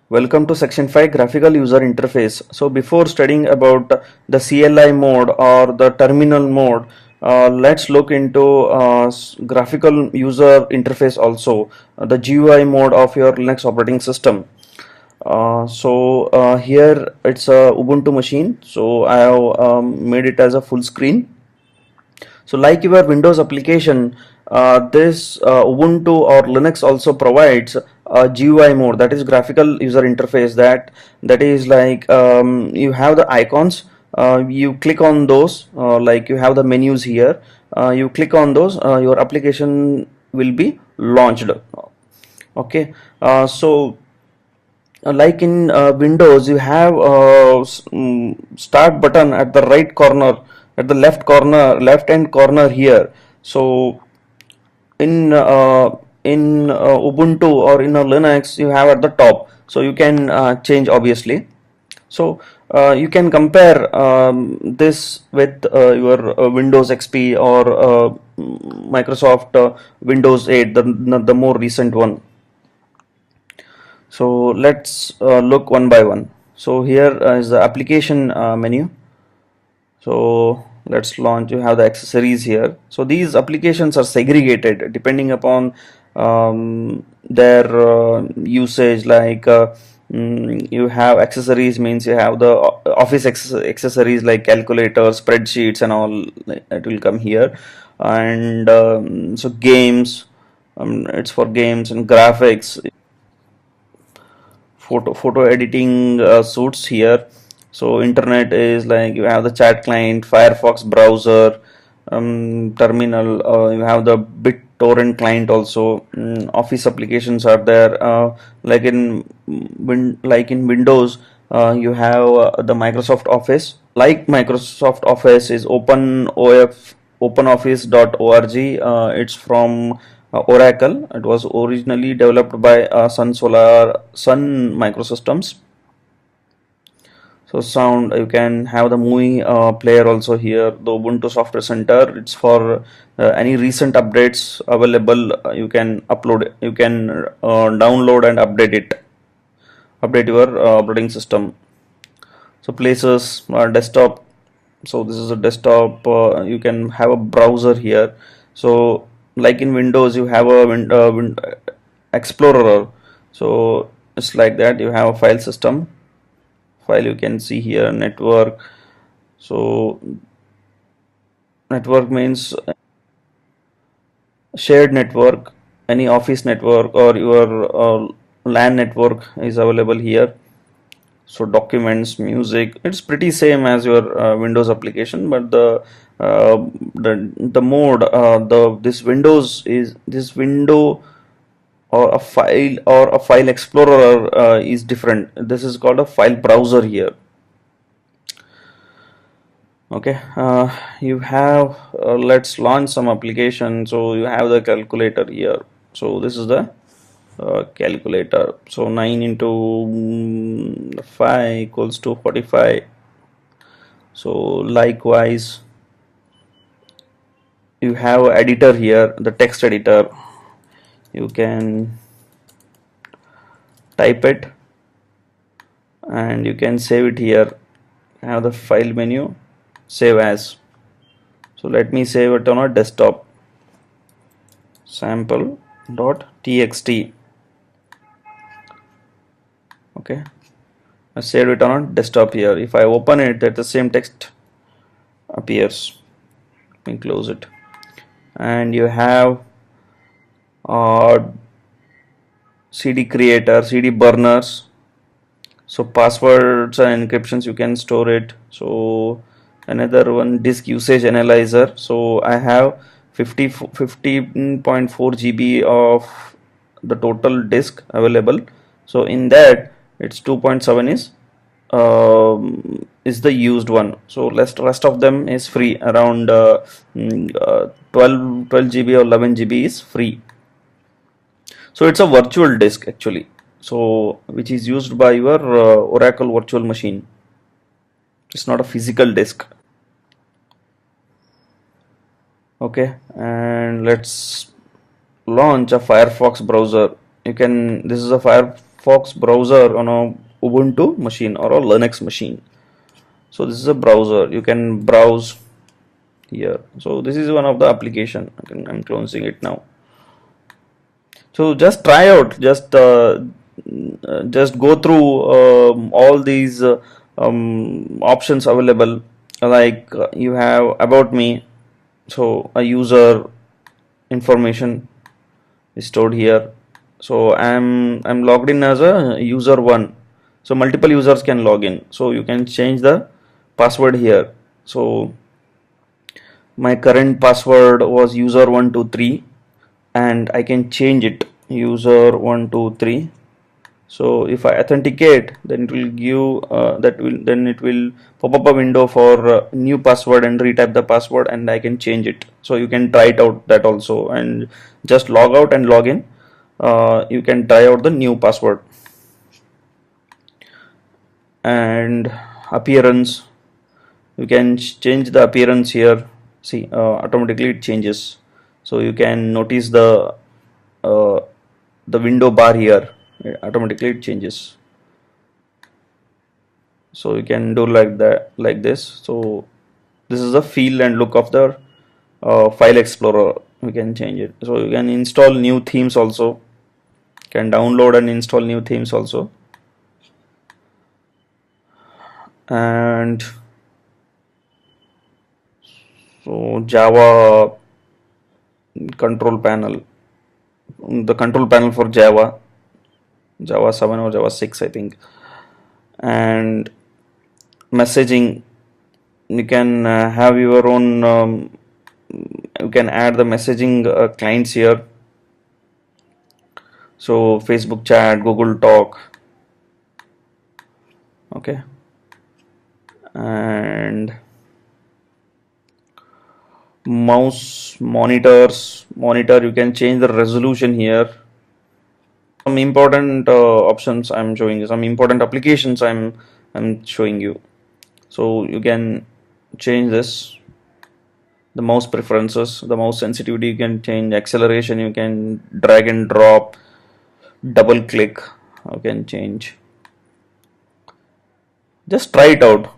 Welcome to section 5 graphical user interface. So before studying about the CLI mode or the terminal mode, let's look into graphical user interface also, the GUI mode of your Linux operating system. Here it's a Ubuntu machine, so I have made it as a full screen. So like your Windows application, this Ubuntu or Linux also provides a GUI mode, that is graphical user interface. That is like you have the icons, you click on those, like you have the menus here, you click on those, your application will be launched. Okay, like in Windows, you have start button at the right corner, at the left hand corner here. So in Ubuntu or in a Linux, you have at the top. So you can change obviously. So you can compare this with your Windows XP or Microsoft Windows 8, the more recent one. So let's look one by one. So here is the application menu. So let's launch. You have the accessories here. So these applications are segregated depending upon their usage. Like you have accessories, means you have the office accessories like calculators, spreadsheets and all, it will come here. And so games, it's for games, and graphics, photo editing suits here. So internet is like you have the chat client, Firefox browser, terminal, you have the BitTorrent client also. Office applications are there, like in Windows, you have the Microsoft Office. Like Microsoft Office is openoffice.org. It's from Oracle. It was originally developed by Sun Microsystems. So sound, you can have the movie player also here. The Ubuntu Software Center, it's for any recent updates available. You can upload, you can download and update your operating system. So places, desktop. So this is a desktop. You can have a browser here. So like in Windows, you have a Explorer. So it's like that. You have a file system. File, you can see here network. So network means shared network. Any office network or your LAN network is available here. So documents, music, it's pretty same as your Windows application, but the mode, this window or a file explorer is different. This is called a file browser here. Okay, you have let's launch some application. So you have the calculator here. So this is the calculator. So 9 into 5 equals to 45. So likewise, you have editor here, the text editor. You can type it and you can save it here. Have the file menu, save as. So let me save it on a desktop, sample.txt. Okay, I saved it on a desktop here. If I open it, that the same text appears. Let me close it. And you have CD creator, CD burners. So passwords and encryptions, you can store it. So another one, disk usage analyzer. So I have 15.4 GB of the total disk available. So in that, it's 2.7 is the used one. So rest of them is free. Around 12 GB or 11 GB is free. So it's a virtual disk actually. So which is used by your Oracle virtual machine. It's not a physical disk. Okay, and let's launch a Firefox browser. This is a Firefox browser on a Ubuntu machine or a Linux machine. So this is a browser, you can browse here. So this is one of the application. I'm closing it now. So just try out, just go through all these options available. Like you have about me, so a user information is stored here. So I'm logged in as a user 1. So multiple users can log in. So you can change the password here. So my current password was user123 and I can change it user123. So if I authenticate, then it will give then it will pop up a window for new password and retype the password, and I can change it. So you can try it out that also, and just log out and log in. You can try out the new password. And appearance, you can change the appearance here. See, automatically it changes. So you can notice the window bar here, automatically it changes. So you can do like that, like this. So this is the feel and look of the file explorer. We can change it. So you can install new themes also, can download and install new themes also. And so Java control panel, the control panel for Java 7 or Java 6 I think. And messaging, you can have your own you can add the messaging clients here. So Facebook chat, Google Talk, okay. And mouse monitor, you can change the resolution here. Some important options I'm showing you, some important applications I'm showing you. So you can change this, the mouse preferences, the mouse sensitivity you can change, acceleration you can drag and drop, double click you can change. Just try it out.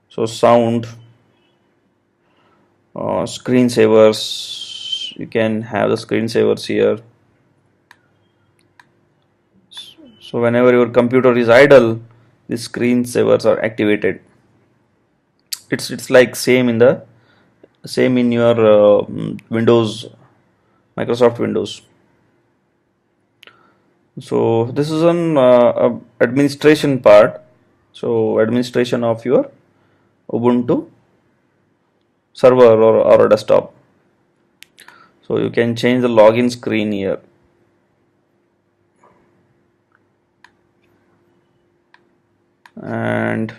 So sound, screensavers, you can have the screensavers here. So whenever your computer is idle, the screensavers are activated. It's like same in your Windows, Microsoft Windows. So this is an administration part. So administration of your Ubuntu server or a desktop. So you can change the login screen here. And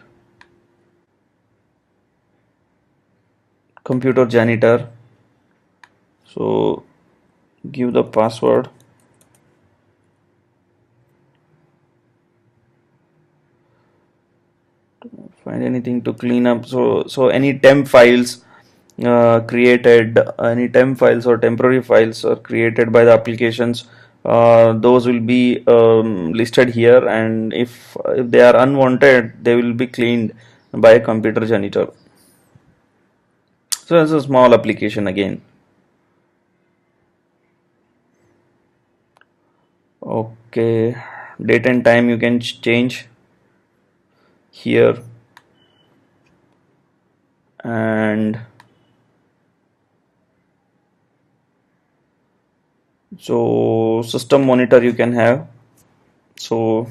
computer janitor, so give the password. Find anything to clean up. So any temp files created, any temp files or temporary files are created by the applications, those will be listed here, and if they are unwanted, they will be cleaned by a computer janitor. So it's a small application again. Okay, date and time you can change here. And so system monitor you can have. So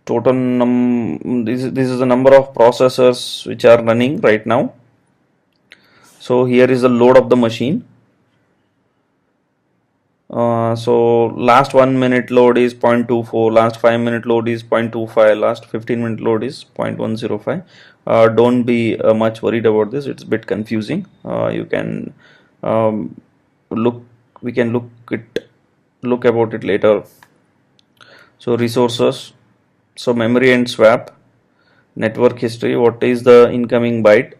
total this is the number of processors which are running right now. So here is the load of the machine. So last 1 minute load is 0.24, last 5 minute load is 0.25, last 15 minute load is 0.105. Don't be much worried about this, it's a bit confusing. You can we can look about it later. So resources, so memory and swap, network history, what is the incoming byte,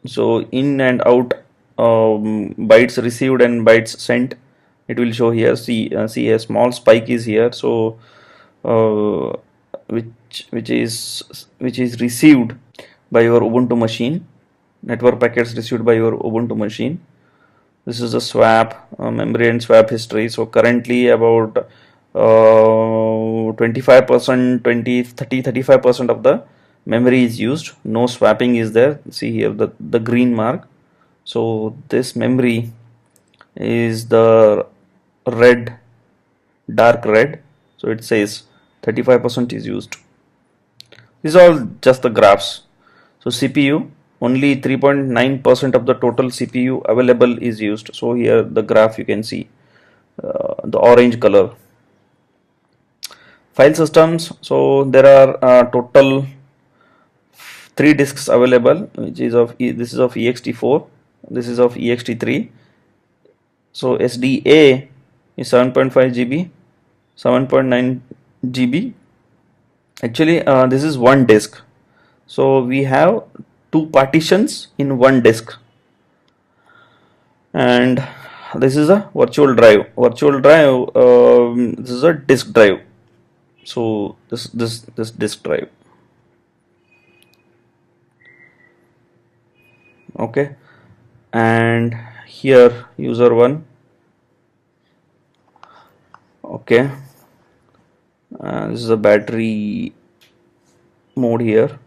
so in and out bytes received and bytes sent, it will show here. See a small spike is here, so which is received by your Ubuntu machine, network packets received by your Ubuntu machine. This is a swap, memory and swap history. So currently about 25%, 20, 30, 35% of the memory is used. No swapping is there. See here the green mark. So this memory is the red, dark red. So it says 35% is used. These are all just the graphs. So CPU, only 3.9% of the total CPU available is used. So here the graph you can see the orange color. File systems, so there are total 3 disks available, which is of this is of ext4, this is of ext3. So SDA is 7.5 GB, 7.9 GB. Actually this is one disk, so we have 2 partitions in one disk. And this is a virtual drive. This is a disk drive. So this disk drive. Okay, and here user 1. Okay, this is a battery mode here.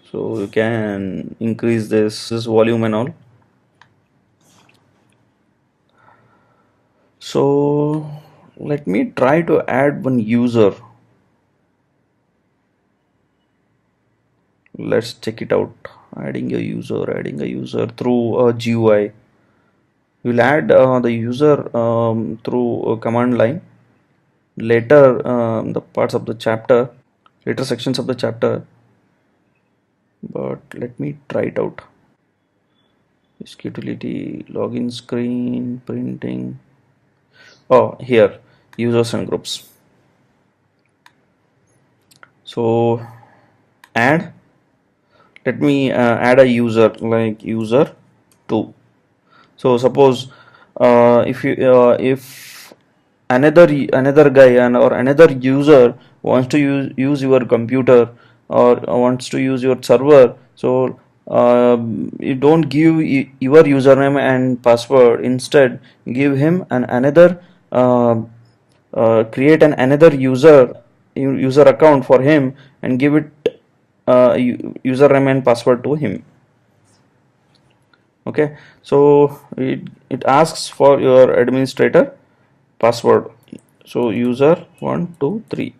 So you can increase this volume and all. So let me try to add one user. Let's check it out. Adding a user through a GUI. We'll add the user through a command line. Later the parts of the chapter, later sections of the chapter. But let me try it out. Disk utility, login screen, printing. Oh, here, users and groups. So add. Let me add a user like user 2. So suppose if another guy or another user wants to use your computer or wants to use your server, so you don't give your username and password. Instead, give him another create another user account for him and give it username and password to him. Okay, so it asks for your administrator password. So user 1 2 3.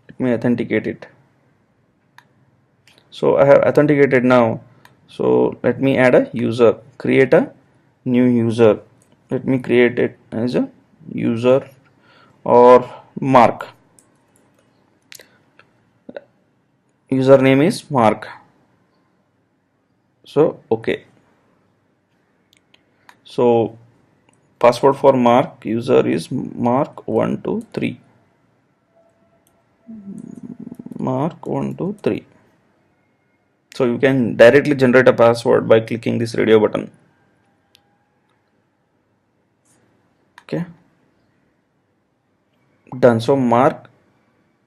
Let me authenticate it. So I have authenticated now. So let me add a user, create a new user. Let me create it as a user or Mark. Username is Mark. So okay. So password for Mark user is Mark123. Mark123. So you can directly generate a password by clicking this radio button. Okay, done. So Mark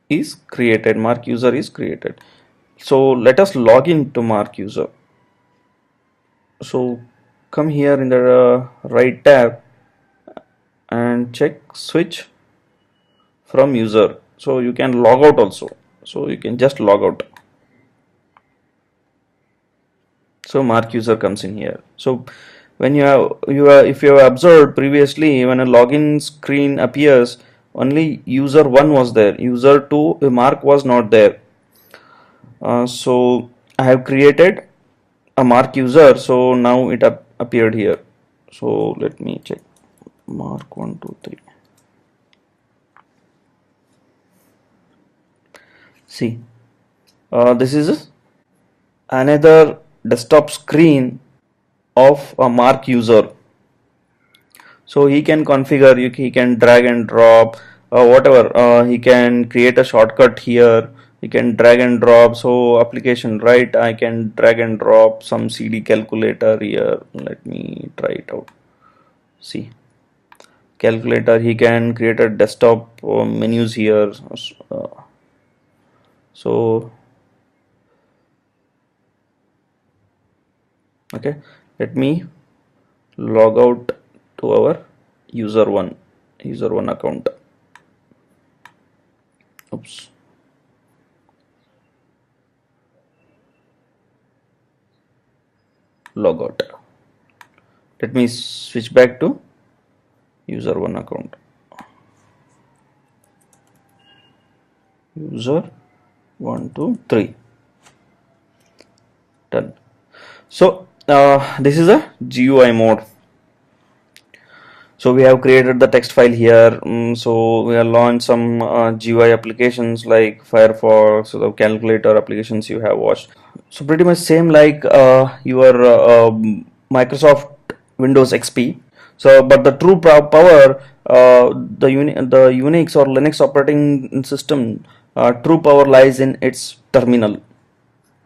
is created, Mark user is created. So let us log in to Mark user. So come here in the right tab and check switch from user. So you can log out also. So you can just log out. So Mark user comes in here. So when if you have observed previously, when a login screen appears, only user 1 was there, user 2 Mark was not there. So I have created a Mark user, so now it appeared here. So let me check Mark123. See, this is another desktop screen of a Mark user. So he can configure, he can drag and drop whatever, he can create a shortcut here, he can drag and drop. So application, I can drag and drop some CD calculator here. Let me try it out. See, calculator, he can create a desktop menus here. So okay, let me log out to our user one account. Oops. Log out. Let me switch back to user one account. User 1 2 3. Done. So this is a GUI mode. So we have created the text file here. So we have launched some GUI applications like Firefox, so the calculator applications you have watched. So pretty much same like your Microsoft Windows XP. So but the true power, the Unix or Linux operating system, true power lies in its terminal,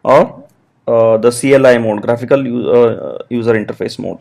or the CLI mode, graphical user interface mode.